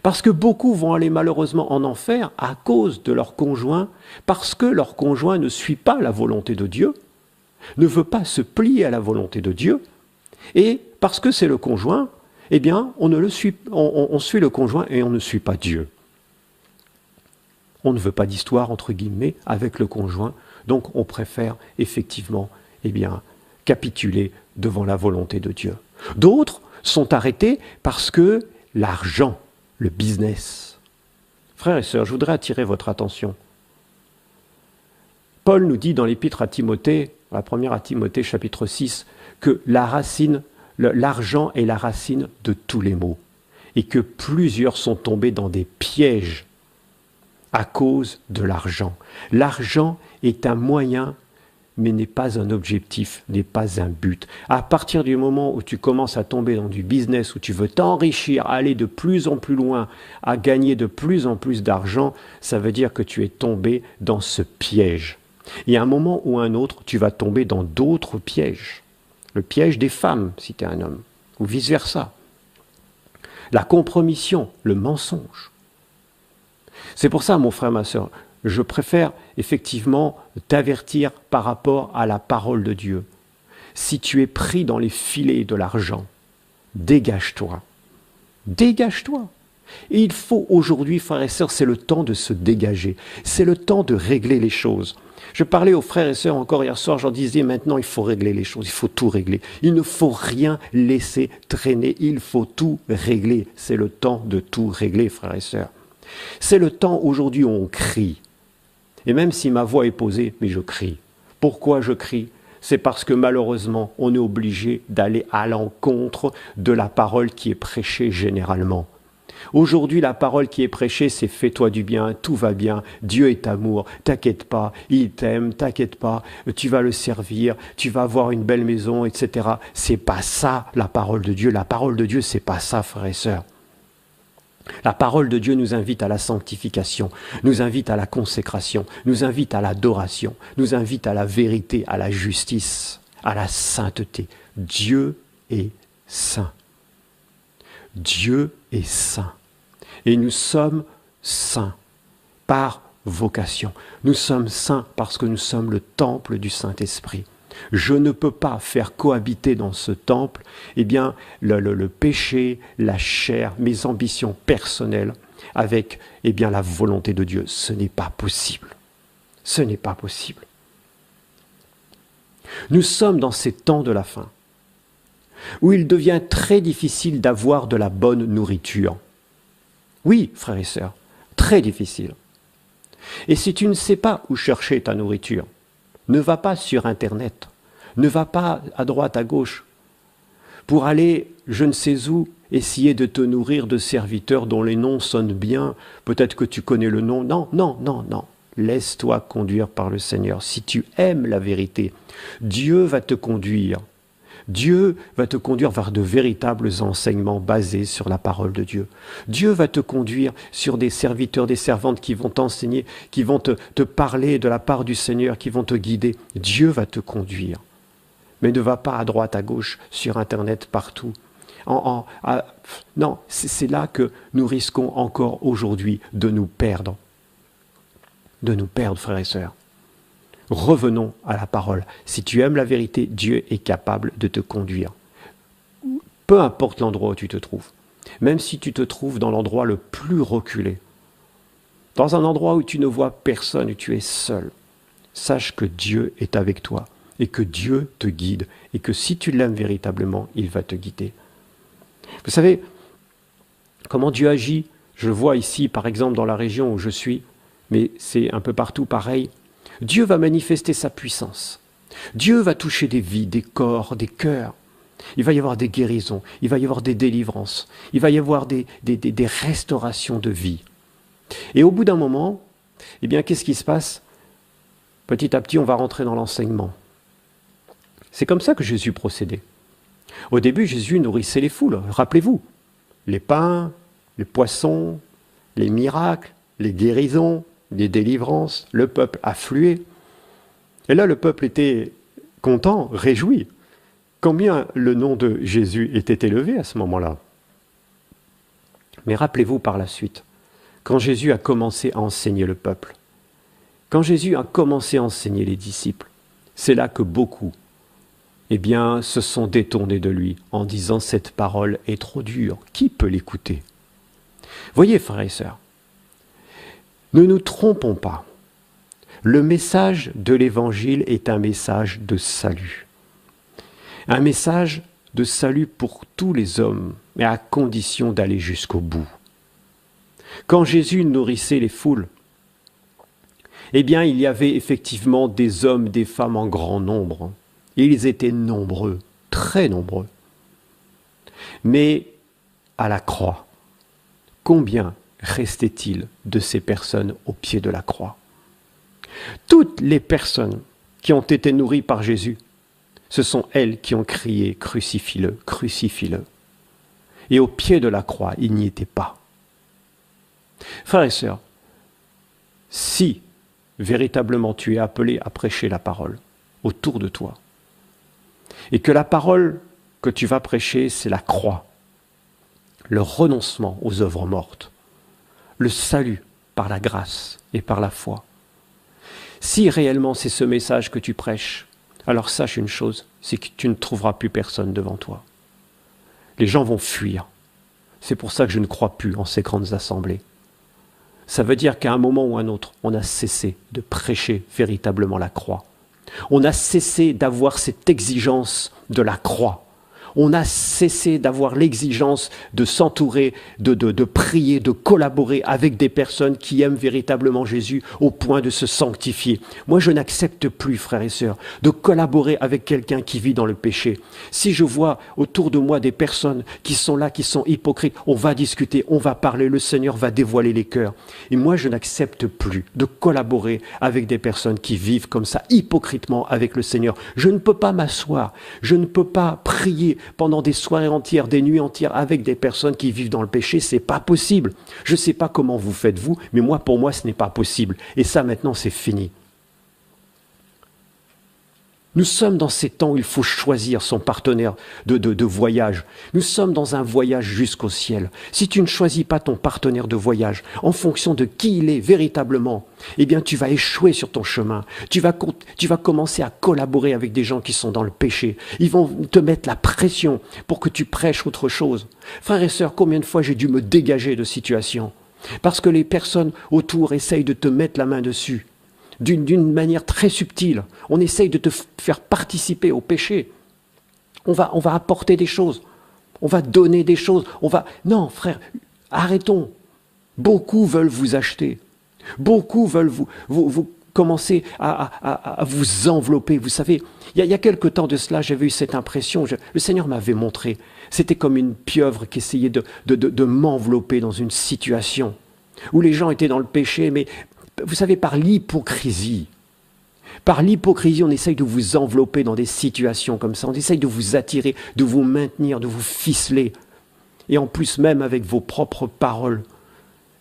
S1: Parce que beaucoup vont aller malheureusement en enfer à cause de leur conjoint, parce que leur conjoint ne suit pas la volonté de Dieu, ne veut pas se plier à la volonté de Dieu, et parce que c'est le conjoint, eh bien on suit le conjoint et on ne suit pas Dieu. On ne veut pas d'histoire, entre guillemets, avec le conjoint, donc on préfère effectivement, capituler devant la volonté de Dieu. D'autres sont arrêtés parce que l'argent, le business. Frères et sœurs, je voudrais attirer votre attention. Paul nous dit dans l'épître à Timothée, la première à Timothée chapitre 6, que l'argent est la racine de tous les maux et que plusieurs sont tombés dans des pièges à cause de l'argent. L'argent est un moyen, mais n'est pas un objectif, n'est pas un but. À partir du moment où tu commences à tomber dans du business, où tu veux t'enrichir, aller de plus en plus loin, à gagner de plus en plus d'argent, ça veut dire que tu es tombé dans ce piège. Et à un moment ou un autre, tu vas tomber dans d'autres pièges. Le piège des femmes, si tu es un homme, ou vice-versa. La compromission, le mensonge. C'est pour ça, mon frère, ma sœur, je préfère effectivement t'avertir par rapport à la parole de Dieu. Si tu es pris dans les filets de l'argent, dégage-toi. Dégage-toi. Et il faut aujourd'hui, frères et sœurs, c'est le temps de se dégager. C'est le temps de régler les choses. Je parlais aux frères et sœurs encore hier soir, j'en disais maintenant il faut régler les choses, il faut tout régler. Il ne faut rien laisser traîner, il faut tout régler. C'est le temps de tout régler, frères et sœurs. C'est le temps aujourd'hui où on crie. Et même si ma voix est posée, mais je crie. Pourquoi je crie? C'est parce que malheureusement, on est obligé d'aller à l'encontre de la parole qui est prêchée généralement. Aujourd'hui, la parole qui est prêchée, c'est « fais-toi du bien, tout va bien, Dieu est amour, t'inquiète pas, il t'aime, t'inquiète pas, tu vas le servir, tu vas avoir une belle maison, etc. » C'est pas ça la parole de Dieu. La parole de Dieu, c'est pas ça, frères et sœurs. La parole de Dieu nous invite à la sanctification, nous invite à la consécration, nous invite à l'adoration, nous invite à la vérité, à la justice, à la sainteté. Dieu est saint. Dieu est saint. Et nous sommes saints par vocation. Nous sommes saints parce que nous sommes le temple du Saint-Esprit. Je ne peux pas faire cohabiter dans ce temple le péché, la chair, mes ambitions personnelles avec la volonté de Dieu. Ce n'est pas possible. Ce n'est pas possible. Nous sommes dans ces temps de la fin où il devient très difficile d'avoir de la bonne nourriture. Oui, frères et sœurs, très difficile. Et si tu ne sais pas où chercher ta nourriture, ne va pas sur Internet, ne va pas à droite, à gauche, pour aller je ne sais où, essayer de te nourrir de serviteurs dont les noms sonnent bien, peut-être que tu connais le nom. Non, non, non, non. Laisse-toi conduire par le Seigneur. Si tu aimes la vérité, Dieu va te conduire. Dieu va te conduire vers de véritables enseignements basés sur la parole de Dieu. Dieu va te conduire sur des serviteurs, des servantes qui vont t'enseigner, qui vont te parler de la part du Seigneur, qui vont te guider. Dieu va te conduire. Mais ne va pas à droite, à gauche, sur Internet, partout. Non, c'est là que nous risquons encore aujourd'hui de nous perdre. De nous perdre, frères et sœurs. Revenons à la parole. Si tu aimes la vérité, Dieu est capable de te conduire. Peu importe l'endroit où tu te trouves. Même si tu te trouves dans l'endroit le plus reculé. Dans un endroit où tu ne vois personne, où tu es seul. Sache que Dieu est avec toi. Et que Dieu te guide. Et que si tu l'aimes véritablement, il va te guider. Vous savez, comment Dieu agit? Je le vois ici, par exemple, dans la région où je suis. Mais c'est un peu partout pareil. Dieu va manifester sa puissance. Dieu va toucher des vies, des corps, des cœurs. Il va y avoir des guérisons, il va y avoir des délivrances, il va y avoir des restaurations de vie. Et au bout d'un moment, eh bien, qu'est-ce qui se passe? Petit à petit, on va rentrer dans l'enseignement. C'est comme ça que Jésus procédait. Au début, Jésus nourrissait les foules, rappelez-vous. Les pains, les poissons, les miracles, les guérisons, les délivrances, le peuple affluait. Et là, le peuple était content, réjoui. Combien le nom de Jésus était élevé à ce moment-là. Mais rappelez-vous par la suite, quand Jésus a commencé à enseigner le peuple, quand Jésus a commencé à enseigner les disciples, c'est là que beaucoup, eh bien, se sont détournés de lui en disant « cette parole est trop dure, qui peut l'écouter ?» Voyez, frères et sœurs, ne nous trompons pas. Le message de l'Évangile est un message de salut. Un message de salut pour tous les hommes, mais à condition d'aller jusqu'au bout. Quand Jésus nourrissait les foules, eh bien, il y avait effectivement des hommes, des femmes en grand nombre. Et ils étaient nombreux, très nombreux. Mais à la croix, combien restait-il de ces personnes au pied de la croix? Toutes les personnes qui ont été nourries par Jésus, ce sont elles qui ont crié « Crucifie-le, crucifie-le ». Et au pied de la croix, il n'y était pas. Frères et sœurs, si véritablement tu es appelé à prêcher la parole autour de toi, et que la parole que tu vas prêcher, c'est la croix, le renoncement aux œuvres mortes, le salut par la grâce et par la foi. Si réellement c'est ce message que tu prêches, alors sache une chose, c'est que tu ne trouveras plus personne devant toi. Les gens vont fuir. C'est pour ça que je ne crois plus en ces grandes assemblées. Ça veut dire qu'à un moment ou à un autre, on a cessé de prêcher véritablement la croix. On a cessé d'avoir cette exigence de la croix. On a cessé d'avoir l'exigence de s'entourer, de prier, de collaborer avec des personnes qui aiment véritablement Jésus au point de se sanctifier. Moi, je n'accepte plus, frères et sœurs, de collaborer avec quelqu'un qui vit dans le péché. Si je vois autour de moi des personnes qui sont là, qui sont hypocrites, on va discuter, on va parler, le Seigneur va dévoiler les cœurs. Et moi, je n'accepte plus de collaborer avec des personnes qui vivent comme ça, hypocritement avec le Seigneur. Je ne peux pas m'asseoir, je ne peux pas prier pendant des soirées entières, des nuits entières avec des personnes qui vivent dans le péché, c'est pas possible. Je ne sais pas comment vous faites vous, mais moi, pour moi, ce n'est pas possible. Et ça, maintenant, c'est fini. Nous sommes dans ces temps où il faut choisir son partenaire de voyage. Nous sommes dans un voyage jusqu'au ciel. Si tu ne choisis pas ton partenaire de voyage en fonction de qui il est véritablement, eh bien tu vas échouer sur ton chemin. Tu vas commencer à collaborer avec des gens qui sont dans le péché. Ils vont te mettre la pression pour que tu prêches autre chose. Frères et sœurs, combien de fois j'ai dû me dégager de situations parce que les personnes autour essayent de te mettre la main dessus. D'une manière très subtile. On essaye de te faire participer au péché. On va apporter des choses. On va donner des choses. Non, frère, arrêtons. Beaucoup veulent vous acheter. Beaucoup veulent vous commencer à vous envelopper. Vous savez, il y a quelque temps de cela, j'avais eu cette impression, le Seigneur m'avait montré, c'était comme une pieuvre qui essayait de m'envelopper dans une situation où les gens étaient dans le péché, mais vous savez, par l'hypocrisie. Par l'hypocrisie, on essaye de vous envelopper dans des situations comme ça, on essaye de vous attirer, de vous maintenir, de vous ficeler. Et en plus même avec vos propres paroles.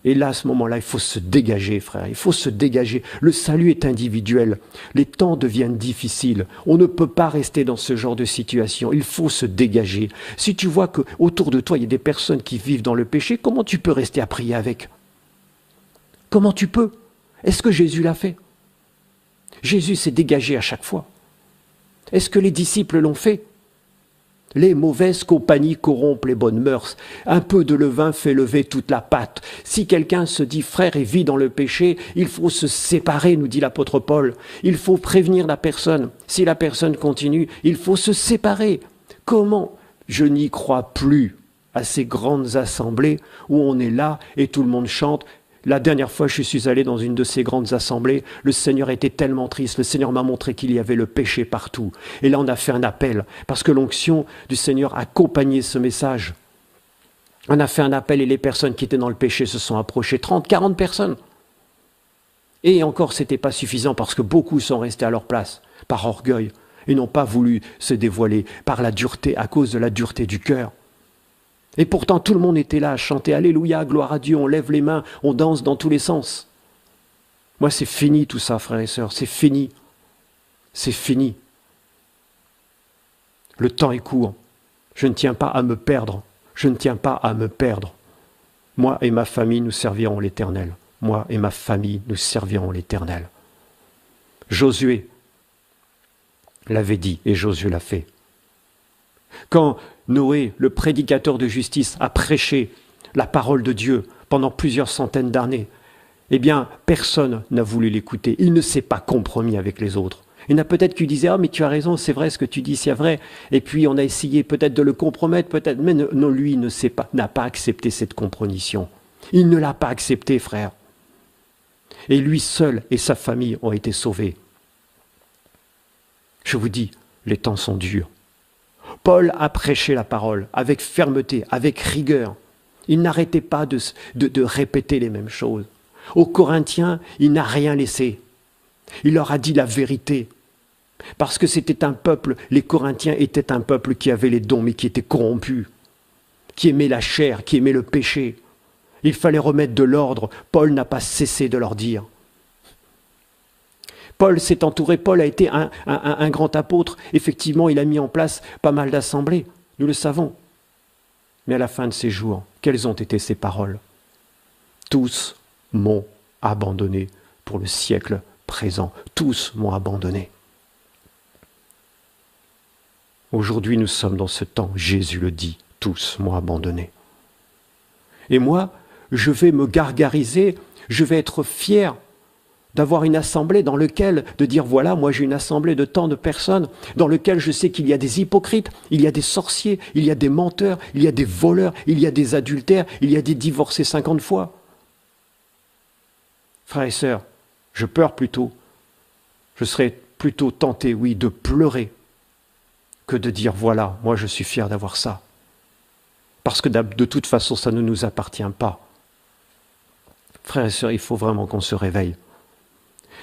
S1: Et là, à ce moment-là, il faut se dégager, frère, il faut se dégager. Le salut est individuel. Les temps deviennent difficiles. On ne peut pas rester dans ce genre de situation. Il faut se dégager. Si tu vois qu'autour de toi, il y a des personnes qui vivent dans le péché, comment tu peux rester à prier avec? Comment tu peux? Est-ce que Jésus l'a fait? Jésus s'est dégagé à chaque fois. Est-ce que les disciples l'ont fait? Les mauvaises compagnies corrompent les bonnes mœurs. Un peu de levain fait lever toute la pâte. Si quelqu'un se dit frère et vit dans le péché, il faut se séparer, nous dit l'apôtre Paul. Il faut prévenir la personne. Si la personne continue, il faut se séparer. Comment? Je n'y crois plus à ces grandes assemblées où on est là et tout le monde chante. La dernière fois, je suis allé dans une de ces grandes assemblées, le Seigneur était tellement triste, le Seigneur m'a montré qu'il y avait le péché partout. Et là, on a fait un appel, parce que l'onction du Seigneur accompagnait ce message. On a fait un appel et les personnes qui étaient dans le péché se sont approchées, 30, 40 personnes. Et encore, ce n'était pas suffisant, parce que beaucoup sont restés à leur place, par orgueil, et n'ont pas voulu se dévoiler, par la dureté, à cause de la dureté du cœur. Et pourtant, tout le monde était là à chanter « Alléluia, gloire à Dieu », on lève les mains, on danse dans tous les sens. Moi, c'est fini tout ça, frères et sœurs, c'est fini. C'est fini. Le temps est court. Je ne tiens pas à me perdre. Je ne tiens pas à me perdre. Moi et ma famille, nous servirons l'Éternel. Moi et ma famille, nous servirons l'Éternel. Josué l'avait dit et Josué l'a fait. Quand Noé, le prédicateur de justice, a prêché la parole de Dieu pendant plusieurs centaines d'années, eh bien, personne n'a voulu l'écouter. Il ne s'est pas compromis avec les autres. Il y en a peut-être qui disaient « Ah, mais tu as raison, c'est vrai ce que tu dis, c'est vrai. » Et puis, on a essayé peut-être de le compromettre, peut-être, mais non, lui n'a pas accepté cette compromission. Il ne l'a pas accepté, frère. Et lui seul et sa famille ont été sauvés. Je vous dis, les temps sont durs. Paul a prêché la parole avec fermeté, avec rigueur. Il n'arrêtait pas de répéter les mêmes choses. Aux Corinthiens, il n'a rien laissé. Il leur a dit la vérité. Parce que c'était un peuple, les Corinthiens étaient un peuple qui avait les dons, mais qui était corrompu, qui aimait la chair, qui aimait le péché. Il fallait remettre de l'ordre. Paul n'a pas cessé de leur dire. Paul s'est entouré, Paul a été un grand apôtre. Effectivement, il a mis en place pas mal d'assemblées, nous le savons. Mais à la fin de ses jours, quelles ont été ses paroles? Tous m'ont abandonné pour le siècle présent. Tous m'ont abandonné. Aujourd'hui, nous sommes dans ce temps, Jésus le dit, tous m'ont abandonné. Et moi, je vais me gargariser, je vais être fier d'avoir une assemblée dans laquelle, de dire voilà, moi j'ai une assemblée de tant de personnes, dans laquelle je sais qu'il y a des hypocrites, il y a des sorciers, il y a des menteurs, il y a des voleurs, il y a des adultères, il y a des divorcés 50 fois. Frères et sœurs, je pleure plutôt, je serais plutôt tenté, oui, de pleurer, que de dire voilà, moi je suis fier d'avoir ça. Parce que de toute façon, ça ne nous appartient pas. Frères et sœurs, il faut vraiment qu'on se réveille.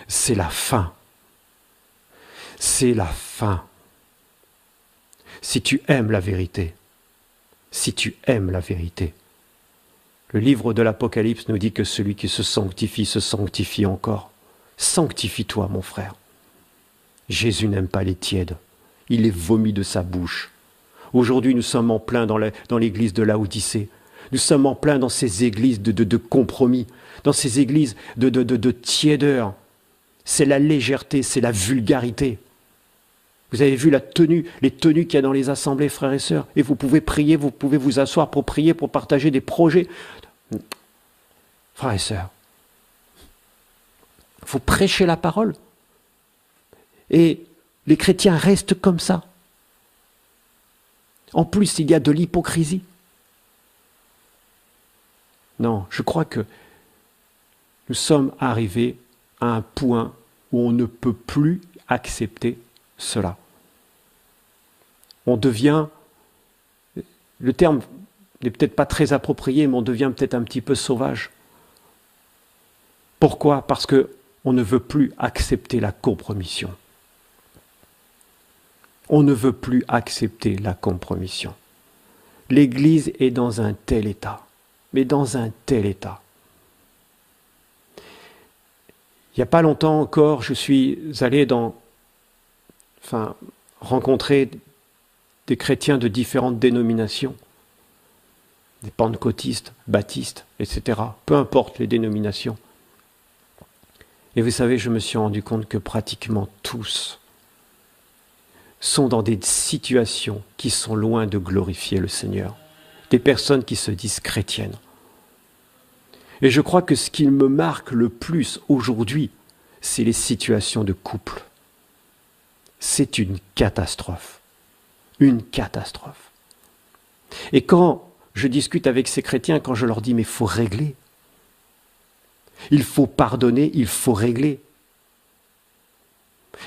S1: C'est la fin. C'est la fin. Si tu aimes la vérité, si tu aimes la vérité, le livre de l'Apocalypse nous dit que celui qui se sanctifie encore. Sanctifie-toi, mon frère. Jésus n'aime pas les tièdes. Il les vomit de sa bouche. Aujourd'hui, nous sommes en plein dans l'église de Laodicée. Nous sommes en plein dans ces églises de compromis, dans ces églises de tiédeur. C'est la légèreté, c'est la vulgarité. Vous avez vu les tenues qu'il y a dans les assemblées, frères et sœurs. Et vous pouvez prier, vous pouvez vous asseoir pour prier, pour partager des projets. Frères et sœurs, il faut prêcher la parole. Et les chrétiens restent comme ça. En plus, il y a de l'hypocrisie. Non, je crois que Nous sommes arrivés à un point où on ne peut plus accepter cela. On devient, le terme n'est peut-être pas très approprié, mais on devient peut-être un petit peu sauvage. Pourquoi ? Parce qu'on ne veut plus accepter la compromission. On ne veut plus accepter la compromission. L'Église est dans un tel état, mais dans un tel état. Il n'y a pas longtemps encore, je suis allé rencontrer des chrétiens de différentes dénominations, des pentecôtistes, baptistes, etc. Peu importe les dénominations. Et vous savez, je me suis rendu compte que pratiquement tous sont dans des situations qui sont loin de glorifier le Seigneur. Des personnes qui se disent chrétiennes. Et je crois que ce qui me marque le plus aujourd'hui, c'est les situations de couple. C'est une catastrophe. Une catastrophe. Et quand je discute avec ces chrétiens, quand je leur dis « mais il faut régler », il faut pardonner, il faut régler.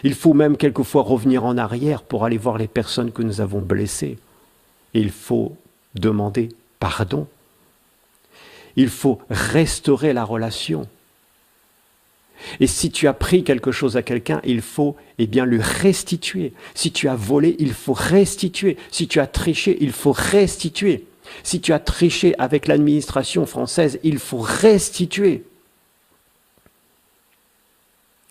S1: Il faut même quelquefois revenir en arrière pour aller voir les personnes que nous avons blessées. Et il faut demander pardon. Il faut restaurer la relation. Et si tu as pris quelque chose à quelqu'un, il faut lui restituer. Si tu as volé, il faut restituer. Si tu as triché, il faut restituer. Si tu as triché avec l'administration française, il faut restituer.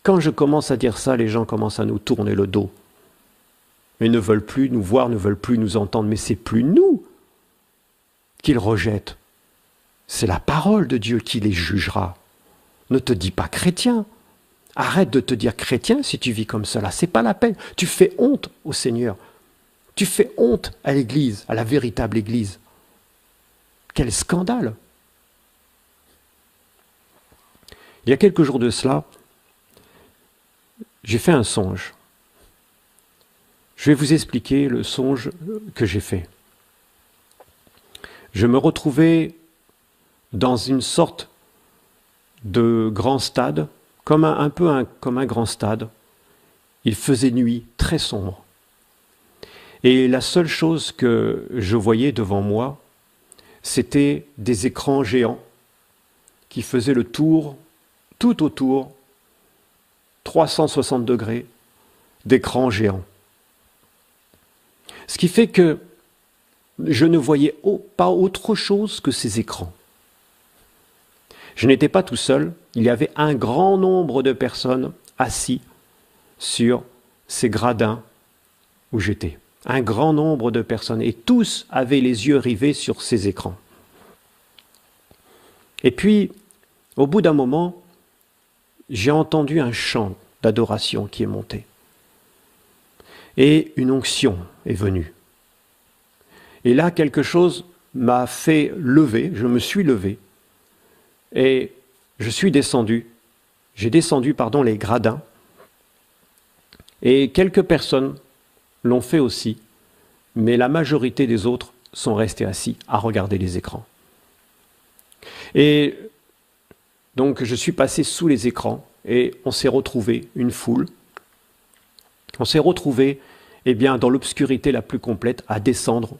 S1: Quand je commence à dire ça, les gens commencent à nous tourner le dos. Ils ne veulent plus nous voir, ne veulent plus nous entendre. Mais c'est plus nous qu'ils rejettent. C'est la parole de Dieu qui les jugera. Ne te dis pas chrétien. Arrête de te dire chrétien si tu vis comme cela. C'est pas la peine. Tu fais honte au Seigneur. Tu fais honte à l'Église, à la véritable Église. Quel scandale! Il y a quelques jours de cela, j'ai fait un songe. Je vais vous expliquer le songe que j'ai fait. Je me retrouvais dans une sorte de grand stade, comme un grand stade. Il faisait nuit, très sombre. Et la seule chose que je voyais devant moi, c'était des écrans géants qui faisaient le tour, tout autour, 360 degrés, d'écrans géants. Ce qui fait que je ne voyais pas autre chose que ces écrans. Je n'étais pas tout seul, il y avait un grand nombre de personnes assis sur ces gradins où j'étais. Un grand nombre de personnes, et tous avaient les yeux rivés sur ces écrans. Et puis, au bout d'un moment, j'ai entendu un chant d'adoration qui est monté. Et une onction est venue. Et là, quelque chose m'a fait lever, je me suis levé, et je suis descendu. J'ai descendu, les gradins. Et quelques personnes l'ont fait aussi, mais la majorité des autres sont restés assis à regarder les écrans. Et donc je suis passé sous les écrans et on s'est retrouvé une foule. On s'est retrouvé dans l'obscurité la plus complète à descendre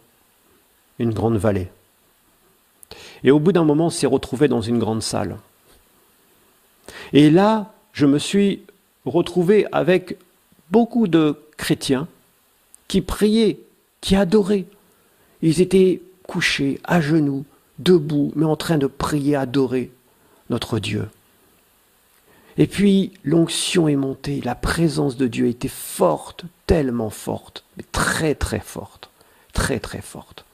S1: une grande vallée. Et au bout d'un moment, on s'est retrouvé dans une grande salle. Et là, je me suis retrouvé avec beaucoup de chrétiens qui priaient, qui adoraient. Ils étaient couchés, à genoux, debout, mais en train de prier, adorer notre Dieu. Et puis, l'onction est montée, la présence de Dieu était forte, tellement forte, mais très très forte, très très forte.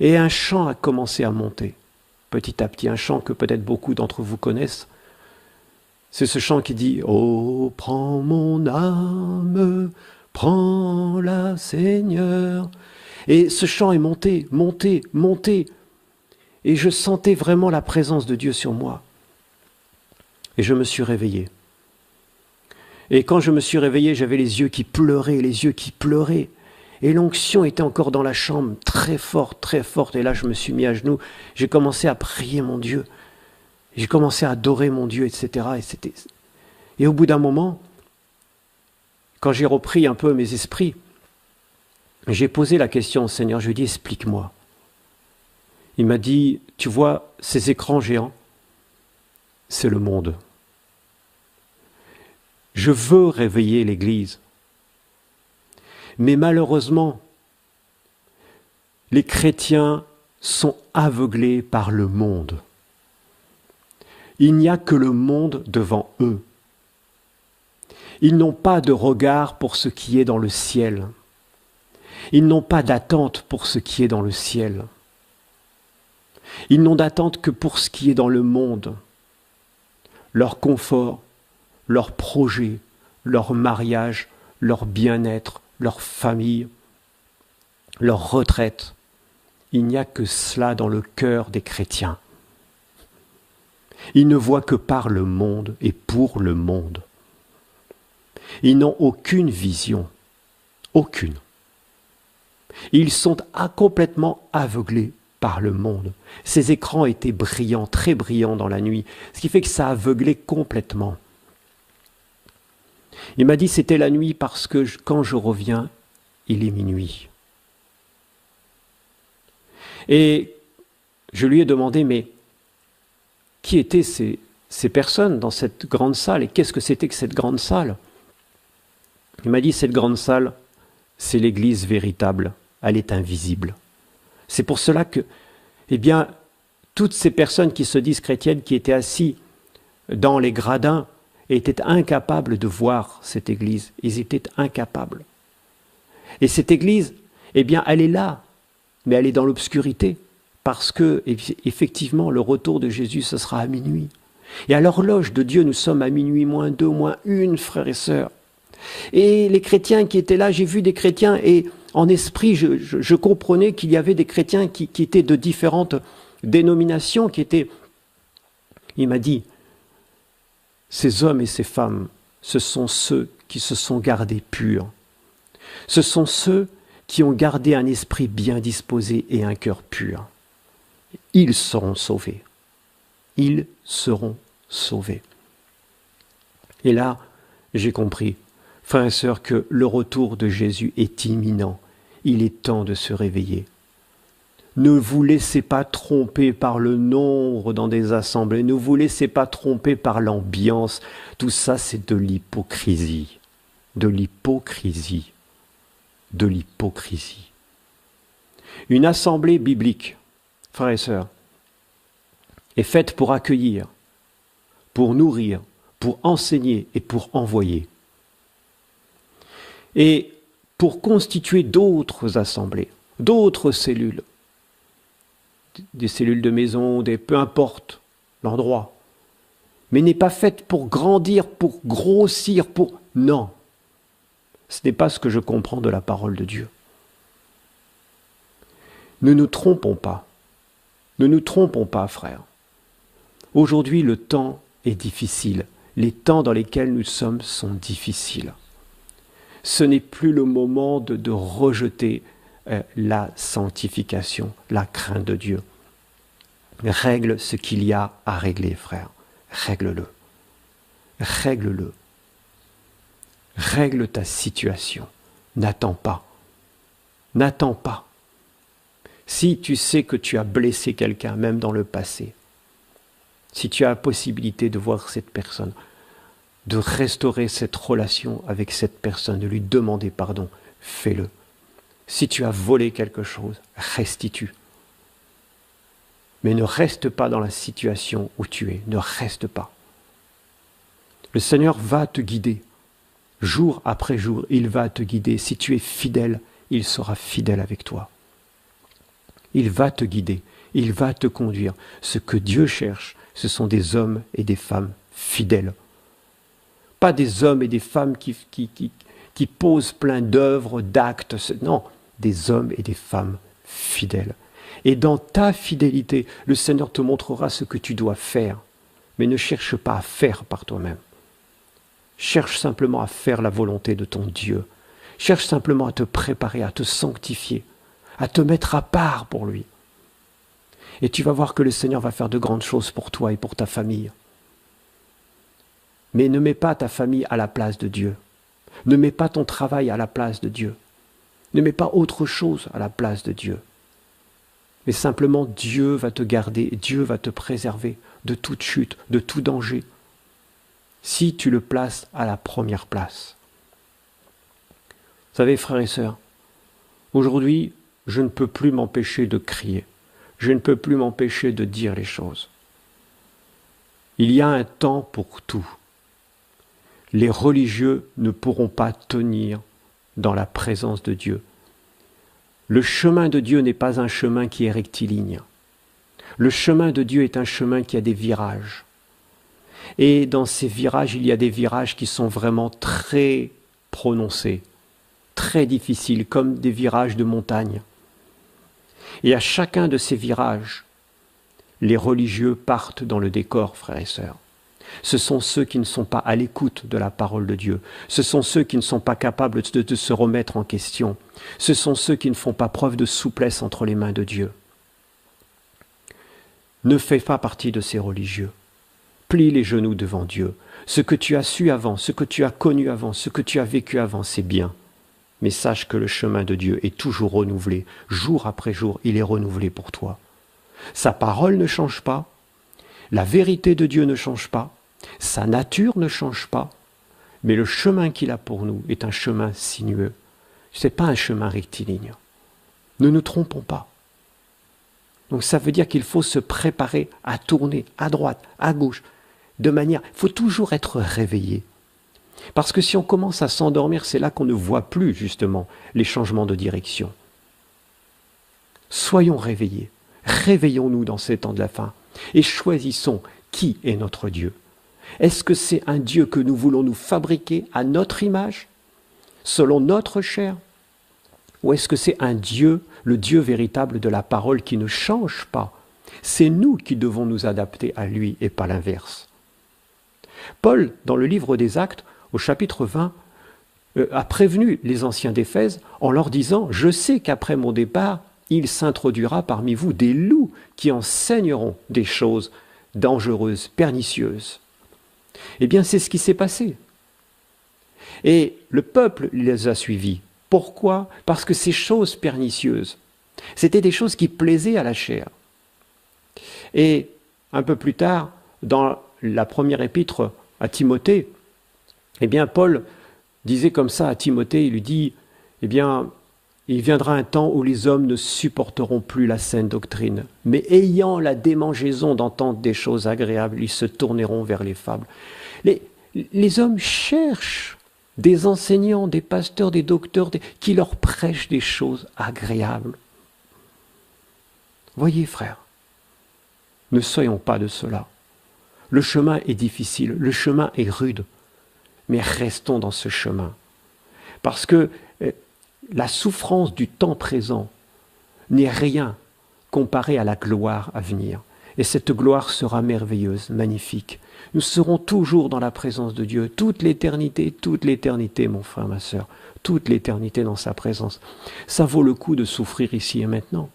S1: Et un chant a commencé à monter, petit à petit, un chant que peut-être beaucoup d'entre vous connaissent. C'est ce chant qui dit « Oh, prends mon âme, prends-la, Seigneur ». Et ce chant est monté, monté, monté. Et je sentais vraiment la présence de Dieu sur moi. Et je me suis réveillé. Et quand je me suis réveillé, j'avais les yeux qui pleuraient, les yeux qui pleuraient. Et l'onction était encore dans la chambre, très forte, très forte. Et là, je me suis mis à genoux. J'ai commencé à prier mon Dieu. J'ai commencé à adorer mon Dieu, etc. Et au bout d'un moment, quand j'ai repris un peu mes esprits, j'ai posé la question au Seigneur, je lui ai dit, explique-moi. Il m'a dit, tu vois, ces écrans géants, c'est le monde. Je veux réveiller l'Église. Mais malheureusement, les chrétiens sont aveuglés par le monde. Il n'y a que le monde devant eux. Ils n'ont pas de regard pour ce qui est dans le ciel. Ils n'ont pas d'attente pour ce qui est dans le ciel. Ils n'ont d'attente que pour ce qui est dans le monde. Leur confort, leur projet, leur mariage, leur bien-être, leur famille, leur retraite. Il n'y a que cela dans le cœur des chrétiens. Ils ne voient que par le monde et pour le monde. Ils n'ont aucune vision, aucune. Ils sont complètement aveuglés par le monde. Ces écrans étaient brillants, très brillants dans la nuit, ce qui fait que ça aveuglait complètement. Il m'a dit c'était la nuit parce que quand je reviens, il est minuit. Et je lui ai demandé, mais qui étaient ces personnes dans cette grande salle et qu'est-ce que c'était que cette grande salle? Il m'a dit, cette grande salle, c'est l'Église véritable, elle est invisible. C'est pour cela que, eh bien, toutes ces personnes qui se disent chrétiennes, qui étaient assis dans les gradins, étaient incapables de voir cette Église. Ils étaient incapables. Et cette Église, eh bien, elle est là, mais elle est dans l'obscurité, parce que, effectivement, le retour de Jésus, ce sera à minuit. Et à l'horloge de Dieu, nous sommes à minuit moins 2, moins 1, frères et sœurs. Et les chrétiens qui étaient là, j'ai vu des chrétiens, et en esprit, je comprenais qu'il y avait des chrétiens qui étaient de différentes dénominations, qui étaient... Il m'a dit, ces hommes et ces femmes, ce sont ceux qui se sont gardés purs. Ce sont ceux qui ont gardé un esprit bien disposé et un cœur pur. Ils seront sauvés. Ils seront sauvés. Et là, j'ai compris, frères et sœurs, que le retour de Jésus est imminent. Il est temps de se réveiller. Ne vous laissez pas tromper par le nombre dans des assemblées. Ne vous laissez pas tromper par l'ambiance. Tout ça, c'est de l'hypocrisie. De l'hypocrisie. De l'hypocrisie. Une assemblée biblique, frères et sœurs, est faite pour accueillir, pour nourrir, pour enseigner et pour envoyer. Et pour constituer d'autres assemblées, d'autres cellules, des cellules de maison, peu importe l'endroit, mais n'est pas faite pour grandir, pour grossir, pour... Non, ce n'est pas ce que je comprends de la parole de Dieu. Ne nous trompons pas. Ne nous trompons pas, frères. Aujourd'hui, le temps est difficile. Les temps dans lesquels nous sommes sont difficiles. Ce n'est plus le moment de rejeter la sanctification, la crainte de Dieu. Règle ce qu'il y a à régler, frère. Règle-le. Règle-le. Règle ta situation. N'attends pas. N'attends pas. Si tu sais que tu as blessé quelqu'un, même dans le passé, si tu as la possibilité de voir cette personne, de restaurer cette relation avec cette personne, de lui demander pardon, fais-le. Si tu as volé quelque chose, restitue. Mais ne reste pas dans la situation où tu es, ne reste pas. Le Seigneur va te guider. Jour après jour, il va te guider. Si tu es fidèle, il sera fidèle avec toi. Il va te guider, il va te conduire. Ce que Dieu cherche, ce sont des hommes et des femmes fidèles. Pas des hommes et des femmes qui posent plein d'œuvres, d'actes. Non, des hommes et des femmes fidèles. Et dans ta fidélité, le Seigneur te montrera ce que tu dois faire. Mais ne cherche pas à faire par toi-même. Cherche simplement à faire la volonté de ton Dieu. Cherche simplement à te préparer, à te sanctifier, à te mettre à part pour lui. Et tu vas voir que le Seigneur va faire de grandes choses pour toi et pour ta famille. Mais ne mets pas ta famille à la place de Dieu. Ne mets pas ton travail à la place de Dieu. Ne mets pas autre chose à la place de Dieu. Mais simplement, Dieu va te garder, Dieu va te préserver de toute chute, de tout danger, si tu le places à la première place. Vous savez, frères et sœurs, aujourd'hui, je ne peux plus m'empêcher de crier. Je ne peux plus m'empêcher de dire les choses. Il y a un temps pour tout. Les religieux ne pourront pas tenir dans la présence de Dieu. Le chemin de Dieu n'est pas un chemin qui est rectiligne. Le chemin de Dieu est un chemin qui a des virages. Et dans ces virages, il y a des virages qui sont vraiment très prononcés, très difficiles, comme des virages de montagne. Et à chacun de ces virages, les religieux partent dans le décor, frères et sœurs. Ce sont ceux qui ne sont pas à l'écoute de la parole de Dieu. Ce sont ceux qui ne sont pas capables de se remettre en question. Ce sont ceux qui ne font pas preuve de souplesse entre les mains de Dieu. Ne fais pas partie de ces religieux. Plie les genoux devant Dieu. Ce que tu as su avant, ce que tu as connu avant, ce que tu as vécu avant, c'est bien. Mais sache que le chemin de Dieu est toujours renouvelé. Jour après jour, il est renouvelé pour toi. Sa parole ne change pas. La vérité de Dieu ne change pas. Sa nature ne change pas. Mais le chemin qu'il a pour nous est un chemin sinueux. Ce n'est pas un chemin rectiligne. Ne nous trompons pas. Donc ça veut dire qu'il faut se préparer à tourner à droite, à gauche, de manière... Il faut toujours être réveillé. Parce que si on commence à s'endormir, c'est là qu'on ne voit plus justement les changements de direction. Soyons réveillés. Réveillons-nous dans ces temps de la fin. Et choisissons qui est notre Dieu. Est-ce que c'est un Dieu que nous voulons nous fabriquer à notre image, selon notre chair? Ou est-ce que c'est un Dieu, le Dieu véritable de la parole qui ne change pas? C'est nous qui devons nous adapter à lui et pas l'inverse. Paul, dans le livre des Actes, au chapitre 20, a prévenu les anciens d'Éphèse en leur disant « Je sais qu'après mon départ, il s'introduira parmi vous des loups qui enseigneront des choses dangereuses, pernicieuses. » Eh bien, c'est ce qui s'est passé. Et le peuple les a suivis. Pourquoi? Parce que ces choses pernicieuses, c'était des choses qui plaisaient à la chair. Et un peu plus tard, dans la première épître à Timothée, eh bien, Paul disait comme ça à Timothée, il lui dit, eh bien, il viendra un temps où les hommes ne supporteront plus la saine doctrine, mais ayant la démangeaison d'entendre des choses agréables, ils se tourneront vers les fables. Les hommes cherchent des enseignants, des pasteurs, des docteurs, qui leur prêchent des choses agréables. Voyez, frères, ne soyons pas de cela. Le chemin est difficile, le chemin est rude, mais restons dans ce chemin. Parce que la souffrance du temps présent n'est rien comparée à la gloire à venir. Et cette gloire sera merveilleuse, magnifique. Nous serons toujours dans la présence de Dieu, toute l'éternité, mon frère, ma sœur, toute l'éternité dans sa présence. Ça vaut le coup de souffrir ici et maintenant.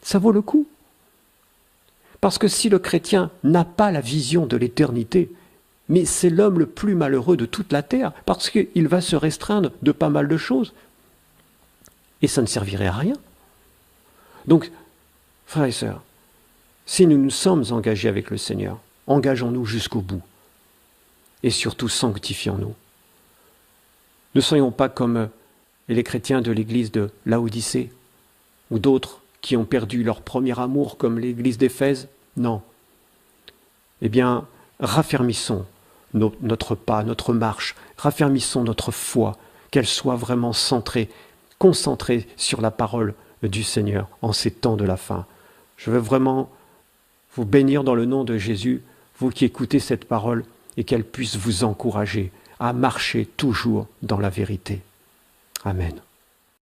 S1: Ça vaut le coup. Parce que si le chrétien n'a pas la vision de l'éternité, mais c'est l'homme le plus malheureux de toute la terre, parce qu'il va se restreindre de pas mal de choses. Et ça ne servirait à rien. Donc, frères et sœurs, si nous nous sommes engagés avec le Seigneur, engageons-nous jusqu'au bout. Et surtout, sanctifions-nous. Ne soyons pas comme les chrétiens de l'église de Laodicée, ou d'autres qui ont perdu leur premier amour, comme l'église d'Éphèse. Non. Eh bien, raffermissons notre pas, notre marche, raffermissons notre foi, qu'elle soit vraiment centrée, concentrée sur la parole du Seigneur en ces temps de la fin. Je veux vraiment vous bénir dans le nom de Jésus, vous qui écoutez cette parole, et qu'elle puisse vous encourager à marcher toujours dans la vérité. Amen.